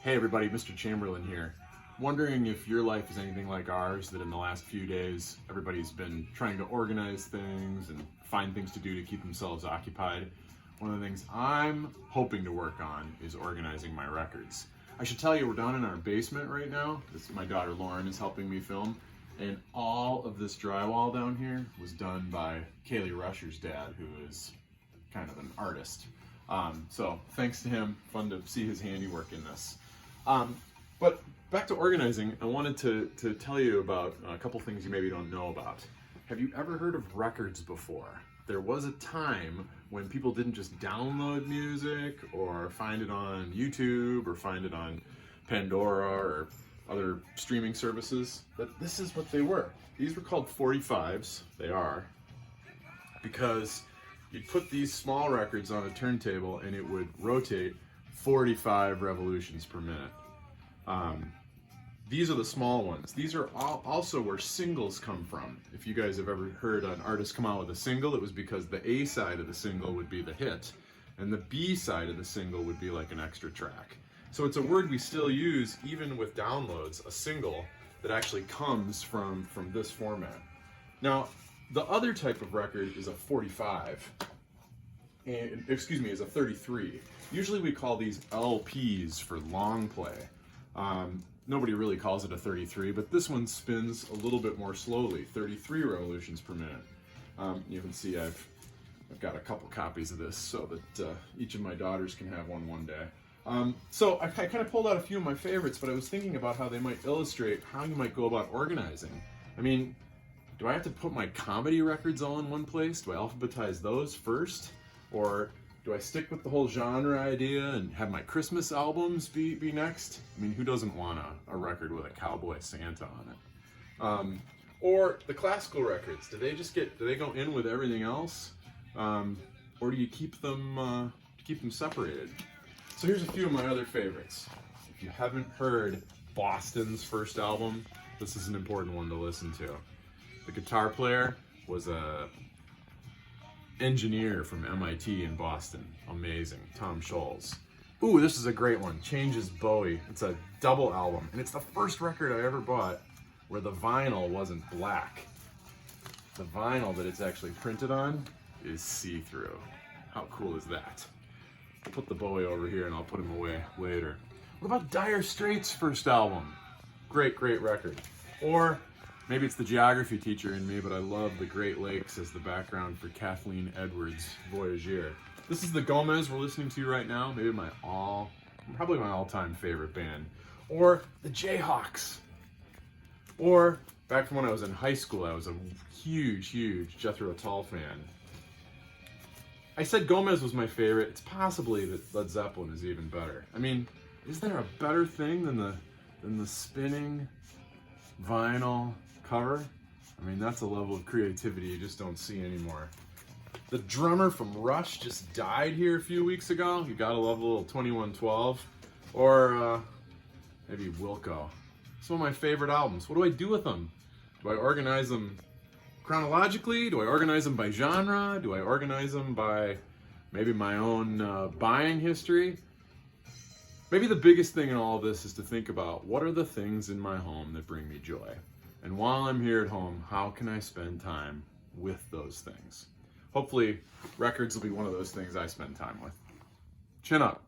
Hey everybody, Mr. Chamberlain here. Wondering if your life is anything like ours, that in the last few days everybody's been trying to organize things and find things to do to keep themselves occupied. One of the things I'm hoping to work on is organizing my records. I should tell you, we're down in our basement right now. My daughter Lauren is helping me film, and all of this drywall down here was done by Kaylee Rusher's dad, who is kind of an artist. So thanks to him, fun to see his handiwork in this. But back to organizing, I wanted to tell you about a couple things you maybe don't know about. Have you ever heard of records before? There was a time when people didn't just download music or find it on YouTube or find it on Pandora or other streaming services, but this is what they were. These were called 45s, they are, because you'd put these small records on a turntable and it would rotate 45 revolutions per minute. These are the small ones. These are also where singles come from. If you guys have ever heard an artist come out with a single, it was because the A side of the single would be the hit, and the B side of the single would be like an extra track. So it's a word we still use even with downloads, a single that actually comes from this format. Now, the other type of record is a 45. And, excuse me, is a 33. Usually we call these LPs for long play. Nobody really calls it a 33, but this one spins a little bit more slowly, 33 revolutions per minute. You can see I've got a couple copies of this so that each of my daughters can have one day. So I kind of pulled out a few of my favorites, but I was thinking about how they might illustrate how you might go about organizing. I mean, do I have to put my comedy records all in one place? Do I alphabetize those first? Or do I stick with the whole genre idea and have my Christmas albums be next? I mean, who doesn't want a record with a cowboy Santa on it? Or the classical records, do they go in with everything else? Or do you keep them separated? So here's a few of my other favorites. If you haven't heard Boston's first album, this is an important one to listen to. The guitar player was a engineer from MIT in Boston. Amazing. Tom Scholz. Ooh, this is a great one. Changes Bowie. It's a double album, and it's the first record I ever bought where the vinyl wasn't black. The vinyl that it's actually printed on is see-through. How cool is that? I'll put the Bowie over here and I'll put him away later. What about Dire Straits' first album? Great record. Or maybe it's the geography teacher in me, but I love the Great Lakes as the background for Kathleen Edwards' Voyageur. This is the Gomez we're listening to right now, probably my all-time favorite band. Or the Jayhawks. Or, back from when I was in high school, I was a huge Jethro Tull fan. I said Gomez was my favorite. It's possibly that Led Zeppelin is even better. I mean, is there a better thing than the spinning vinyl cover? I mean, that's a level of creativity you just don't see anymore. The drummer from Rush just died here a few weeks ago. You gotta love a little 2112. Or maybe Wilco. Some of my favorite albums. What do I do with them? Do I organize them chronologically? Do I organize them by genre? Do I organize them by maybe my own buying history? Maybe the biggest thing in all of this is to think about what are the things in my home that bring me joy? And while I'm here at home, how can I spend time with those things? Hopefully, records will be one of those things I spend time with. Chin up.